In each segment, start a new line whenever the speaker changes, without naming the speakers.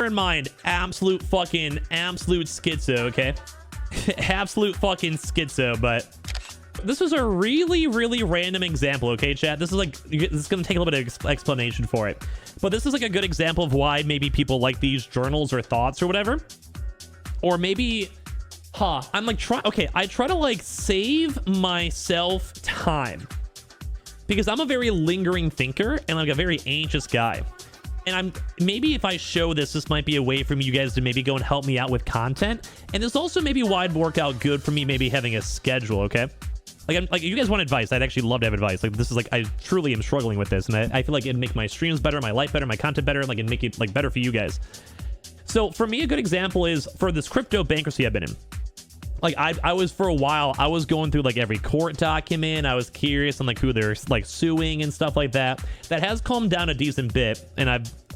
in mind, absolute schizo, okay? Absolute fucking schizo, but this was a really random example, okay, chat? This is gonna take a little bit of explanation for it, but this is like a good example of why maybe people like these journals or thoughts or whatever. Or maybe, I'm like, I try to like save myself time because I'm a very lingering thinker and like a very anxious guy. And maybe if I show this might be a way for you guys to maybe go and help me out with content. And this also maybe why it'd work out good for me maybe having a schedule, okay? Like, you guys want advice, I'd actually love to have advice. Like, this is like, I truly am struggling with this, and I feel like it'd make my streams better, my life better, my content better, like it'd make it like better for you guys. So for me, a good example is for this crypto bankruptcy I've been in. Like, I was, for a while, I was going through like every court document. I was curious on like who they're like suing and stuff like that. That has calmed down a decent bit, and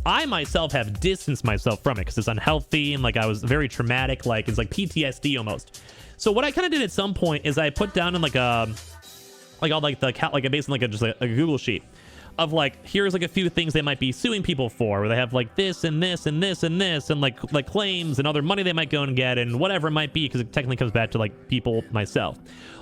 I myself have distanced myself from it because it's unhealthy and like I was very traumatic, like it's like PTSD almost. So what I kind of did at some point is I put down in like all like the like basically like just like a Google sheet of like, here's like a few things they might be suing people for, where they have like this and this and this and this and like claims and other money they might go and get and whatever it might be, because it technically comes back to like people myself.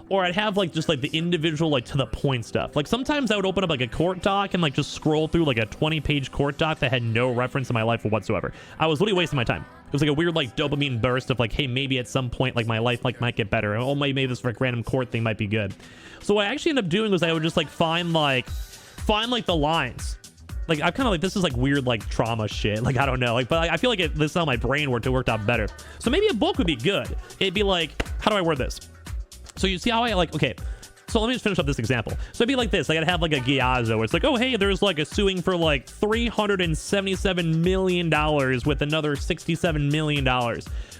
Or I'd have like just like the individual like to the point stuff. Like sometimes I would open up like a court doc and like just scroll through like a 20-page court doc that had no reference to my life whatsoever. I was literally wasting my time. It was like a weird like dopamine burst of like, hey, maybe at some point like my life like might get better. Oh, maybe this like random court thing might be good. So what I actually ended up doing was I would just like find like the lines. Like I kind of like, this is like weird like trauma shit, like I don't know, like, but I feel like this is how my brain worked. It worked out better. So maybe a book would be good. It'd be like, how do I word this? So you see how I like, okay, so let me just finish up this example. So it'd be like this, like I'd have like a Giazzo where it's like, oh hey, there's like a suing for like $377 million with another $67 million.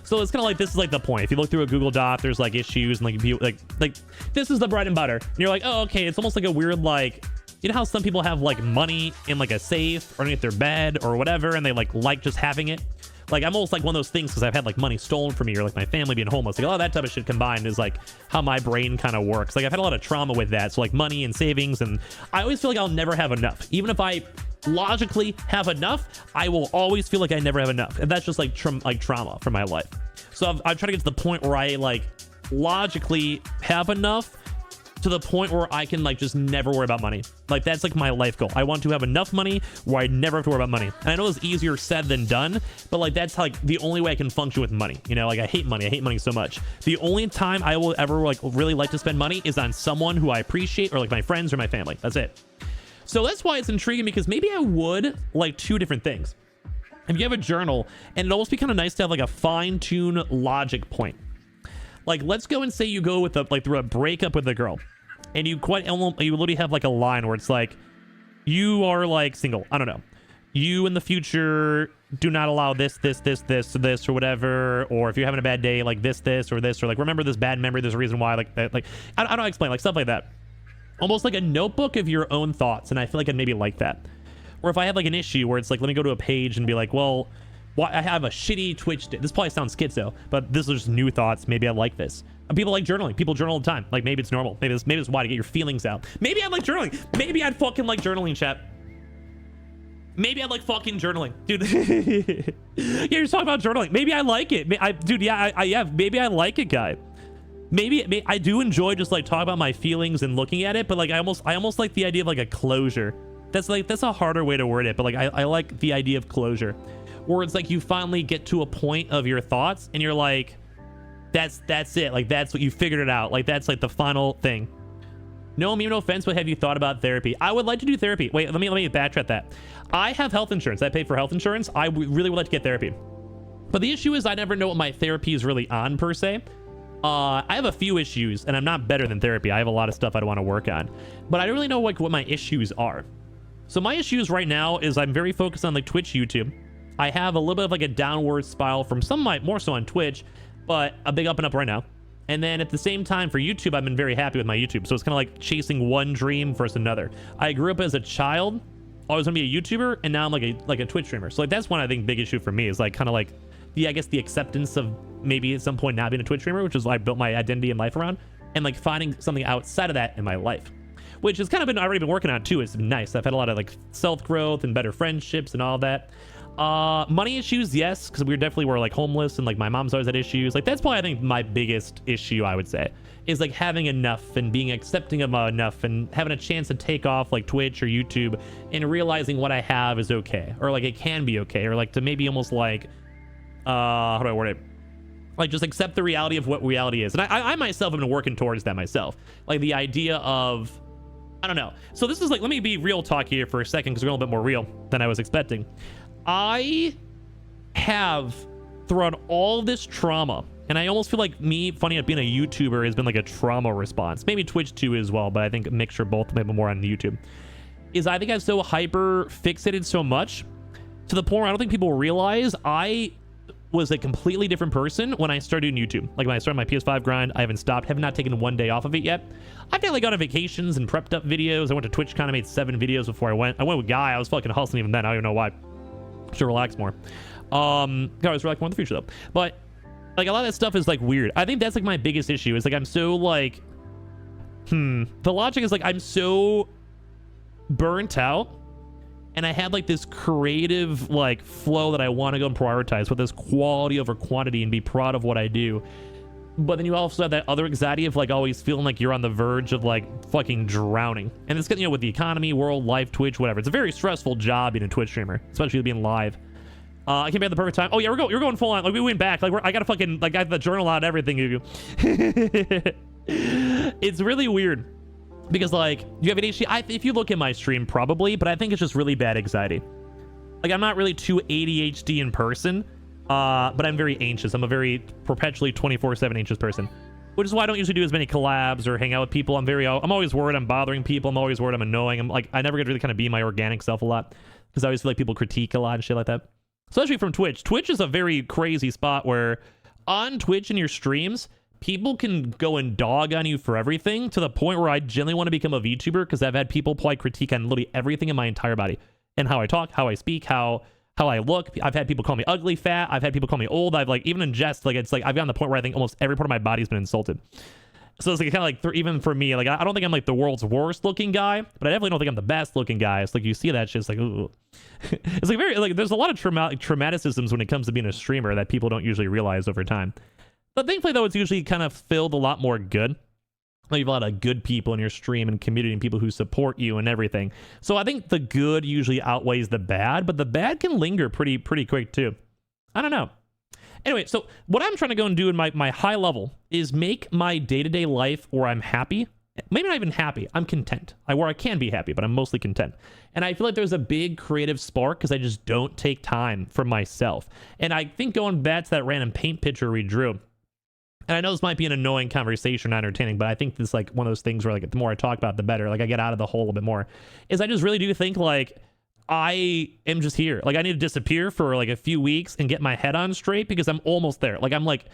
So it's kind of like, this is like the point. If you look through a Google Doc, there's like issues and like people like this is the bread and butter. And you're like, oh okay, it's almost like a weird like, you know how some people have like money in like a safe or underneath their bed or whatever, and they like just having it? Like I'm almost like one of those things because I've had like money stolen from me, or like my family being homeless. Like, oh, that type of shit combined is like how my brain kind of works. Like I've had a lot of trauma with that. So like money and savings, and I always feel like I'll never have enough. Even if I logically have enough, I will always feel like I never have enough. And that's just like trauma from my life. So I've tried to get to the point where I like logically have enough, to the point where I can like just never worry about money. Like that's like my life goal. I want to have enough money where I never have to worry about money. And I know it's easier said than done, but like that's like the only way I can function with money. You know, like I hate money so much. The only time I will ever like really like to spend money is on someone who I appreciate, or like my friends or my family. That's it. So that's why it's intriguing, because maybe I would like two different things. If you have a journal, and it'd almost be kind of nice to have like a fine-tuned logic point. Like, let's go and say you go with through a breakup with a girl, and you literally have like a line where it's like, you are like single. I don't know. You in the future do not allow this, or whatever. Or if you're having a bad day, like this, or this, or like, remember this bad memory. There's a reason why, like that. Like, I don't know how to explain, like stuff like that. Almost like a notebook of your own thoughts. And I feel like I'd maybe like that. Or if I have like an issue where it's like, let me go to a page and be like, well, I have a shitty Twitch day. This probably sounds schizo, but this is just new thoughts. Maybe I like this. And people like journaling. People journal all the time. Like maybe it's normal. Maybe it's why to get your feelings out. Maybe I like journaling. Maybe I'd fucking like journaling, chat. Maybe I like fucking journaling, dude. Yeah, you're talking about journaling. Maybe I like it. Dude, yeah, yeah. Maybe I like it, guy. Maybe I do enjoy just like talking about my feelings and looking at it, but like I almost like the idea of like a closure. That's a harder way to word it, but like I like the idea of closure, where it's like you finally get to a point of your thoughts and you're like, that's it. Like that's what you figured it out. Like that's like the final thing. No, I mean, no offense, but have you thought about therapy? I would like to do therapy. Wait, let me backtrack that. I have health insurance. I pay for health insurance. I really would like to get therapy. But the issue is I never know what my therapy is really on per se. I have a few issues, and I'm not better than therapy. I have a lot of stuff I'd want to work on, but I don't really know like what my issues are. So my issues right now is I'm very focused on like Twitch, YouTube. I have a little bit of like a downward spiral from some of my, more so on Twitch, but a big up and up right now. And then at the same time for YouTube, I've been very happy with my YouTube. So it's kind of like chasing one dream versus another. I grew up as a child, always want to be a YouTuber, and now I'm like a Twitch streamer. So like that's one I think big issue for me is like kind of like I guess the acceptance of maybe at some point not being a Twitch streamer, which is why I built my identity and life around, and like finding something outside of that in my life, which has kind of been already been working on too. It's been nice. I've had a lot of like self growth and better friendships and all that. Money issues, yes, because we definitely were like homeless, and like my mom's always had issues. Like that's probably, I think, my biggest issue, I would say, is like having enough and being accepting of enough and having a chance to take off like Twitch or YouTube and realizing what I have is okay, or like it can be okay, or like to maybe almost like how do I word it, like just accept the reality of what reality is. And I myself have been working towards that myself, like the idea of, I don't know. So this is like, let me be real talk here for a second, because we're a little bit more real than I was expecting. I have, throughout all this trauma, and I almost feel like me finding out being a YouTuber has been like a trauma response. Maybe Twitch too as well, but I think a mixture of both, maybe more on YouTube. Is I think I'm so hyper fixated so much to the point where I don't think people realize I was a completely different person when I started doing YouTube. Like when I started my PS5 grind, I haven't stopped, have not taken one day off of it yet. I've definitely gone on vacations and prepped up videos. I went to Twitch, kind of made 7 videos before I went. I went with Guy. I was fucking hustling even then. I don't even know why. Should relax more. I was relaxing more in the future though. But like a lot of that stuff is like weird. I think that's like my biggest issue is like I'm so like, the logic is like I'm so burnt out, and I had like this creative like flow that I want to go and prioritize with this quality over quantity and be proud of what I do. But then you also have that other anxiety of like always feeling like you're on the verge of like fucking drowning. And it's, you know, with the economy, world, life, Twitch, whatever. It's a very stressful job being a Twitch streamer, especially being live. I came back at the perfect time. Oh yeah, you're going full on. Like we went back. Like I gotta fucking like I have the journal out and everything. It's really weird because like you have ADHD. If you look at my stream, probably, but I think it's just really bad anxiety. Like I'm not really too ADHD in person. But I'm very anxious. I'm a very perpetually 24/7 anxious person, which is why I don't usually do as many collabs or hang out with people. I'm always worried I'm bothering people. I'm always worried I'm annoying. I'm like, I never get to really kind of be my organic self a lot because I always feel like people critique a lot and shit like that. Especially from Twitch. Twitch is a very crazy spot where on Twitch and your streams, people can go and dog on you for everything to the point where I genuinely want to become a VTuber because I've had people apply critique on literally everything in my entire body and how I talk, how I speak, how I look. I've had people call me ugly, fat. I've had people call me old. I've like, even in jest, like it's like I've gotten to the point where I think almost every part of my body's been insulted. So it's like kind of like even for me, like I don't think I'm like the world's worst looking guy, but I definitely don't think I'm the best looking guy. It's like you see that shit, it's like, ooh. It's like very like there's a lot of traumaticisms when it comes to being a streamer that people don't usually realize over time. But thankfully though, it's usually kind of filled a lot more good. Like you have a lot of good people in your stream and community and people who support you and everything. So I think the good usually outweighs the bad, but the bad can linger pretty quick too. I don't know. Anyway, so what I'm trying to go and do in my high level is make my day-to-day life where I'm happy. Maybe not even happy. I'm content. Where I can be happy, but I'm mostly content. And I feel like there's a big creative spark because I just don't take time for myself. And I think going back to that random paint picture we drew, and I know this might be an annoying conversation, not entertaining, but I think this is like one of those things where like the more I talk about, the better. Like I get out of the hole a bit more. Is I just really do think like I am just here. Like I need to disappear for like a few weeks and get my head on straight because I'm almost there. Like I'm like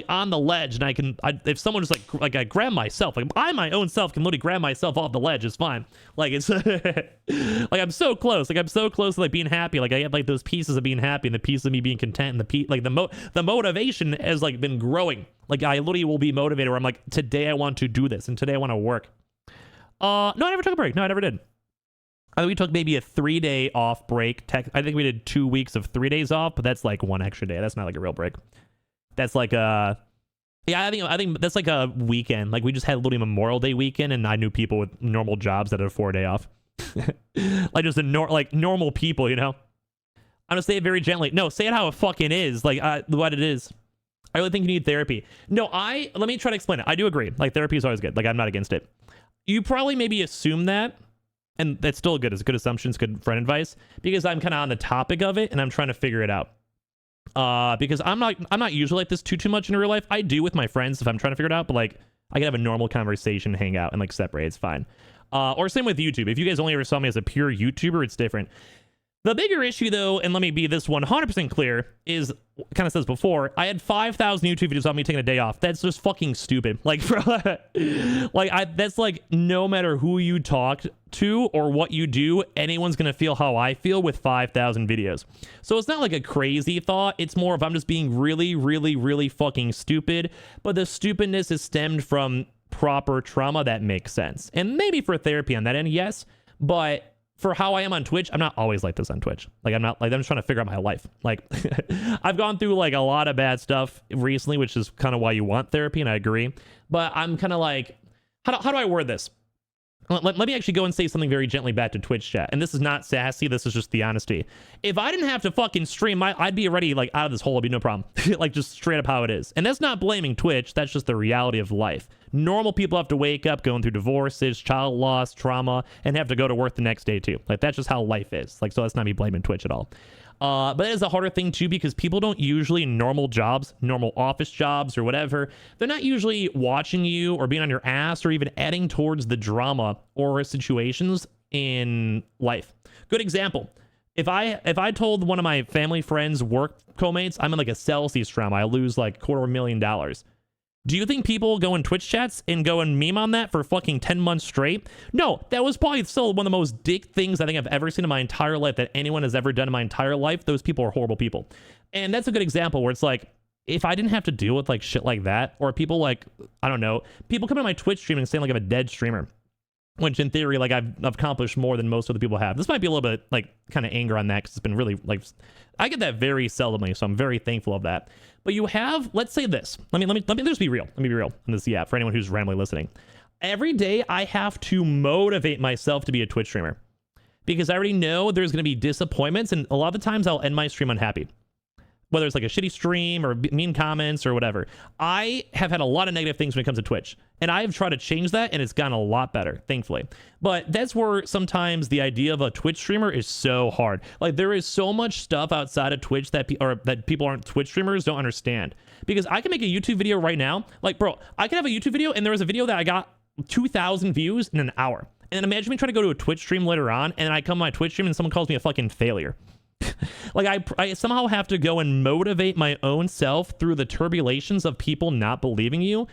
on the ledge, and if someone just like I grab myself, like I my own self can literally grab myself off the ledge. It's fine. Like it's like I'm so close. Like I'm so close to like being happy. Like I have like those pieces of being happy and the piece of me being content and the motivation has like been growing. Like I literally will be motivated where I'm like, today I want to do this and today I want to work. No, I never took a break. No, I never did. I think we took maybe a 3-day off break. I think we did 2 weeks of 3 days off, but that's like one extra day. That's not like a real break. That's like yeah, I think that's like a weekend. Like we just had literally Memorial Day weekend, and I knew people with normal jobs that had a 4-day off. Like just like normal people, you know. I'm gonna say it very gently. No, say it how it fucking is. Like what it is. I really think you need therapy. No, let me try to explain it. I do agree. Like therapy is always good. Like I'm not against it. You probably maybe assume that. And that's still good. It's good assumptions, good friend advice, because I'm kind of on the topic of it and I'm trying to figure it out. Because I'm not usually like this too much in real life. I do with my friends if I'm trying to figure it out, but like I can have a normal conversation, hang out, and like separate. It's fine. Or same with YouTube. If you guys only ever saw me as a pure YouTuber, it's different. The bigger issue, though, and let me be this 100% clear, is, kind of says before, I had 5,000 YouTube videos on me taking a day off. That's just fucking stupid. Like, that's like, no matter who you talk to or what you do, anyone's going to feel how I feel with 5,000 videos. So it's not like a crazy thought. It's more of I'm just being really fucking stupid. But the stupidness is stemmed from proper trauma that makes sense. And maybe for therapy on that end, yes. But for how I am on Twitch, I'm not always like this on Twitch. Like, I'm just trying to figure out my life. Like, I've gone through like a lot of bad stuff recently, which is kind of why you want therapy, and I agree. But I'm kind of like, how do I word this? Let me actually go and say something very gently back to Twitch chat. And this is not sassy. This is just the honesty. If I didn't have to fucking stream, I'd be already like out of this hole. It'd be no problem. Like, just straight up how it is. And that's not blaming Twitch. That's just the reality of life. Normal people have to wake up going through divorces, child loss, trauma, and have to go to work the next day too. Like, that's just how life is. Like, so let's not be blaming Twitch at all. But it is a harder thing too, because people don't usually normal jobs, normal office jobs or whatever. They're not usually watching you or being on your ass or even adding towards the drama or situations in life. Good example. If I told one of my family friends, work co-mates, I'm in like a Celsius drama, I lose like $250,000. Do you think people go in Twitch chats and go and meme on that for fucking 10 months straight? No, that was probably still one of the most dick things I think I've ever seen in my entire life that anyone has ever done in my entire life. Those people are horrible people. And that's a good example where it's like, if I didn't have to deal with like shit like that, or people like, I don't know, people come to my Twitch stream and saying like I'm a dead streamer, which in theory, like I've accomplished more than most other people have. This might be a little bit like kind of anger on that, because it's been really like, I get that very seldomly, so I'm very thankful of that. But you have, let's say this. Let me just be real. Let me be real in this. Yeah, for anyone who's randomly listening, every day I have to motivate myself to be a Twitch streamer, because I already know there's going to be disappointments, and a lot of the times I'll end my stream unhappy. Whether it's like a shitty stream or mean comments or whatever. I have had a lot of negative things when it comes to Twitch, and I've tried to change that, and it's gotten a lot better, thankfully. But that's where sometimes the idea of a Twitch streamer is so hard. Like, there is so much stuff outside of Twitch that people aren't Twitch streamers don't understand. Because I can make a YouTube video right now. Like, bro, I can have a YouTube video, and there was a video that I got 2,000 views in an hour. And then imagine me trying to go to a Twitch stream later on, and I come to my Twitch stream and someone calls me a fucking failure. Like, I somehow have to go and motivate my own self through the turbulations of people not believing you.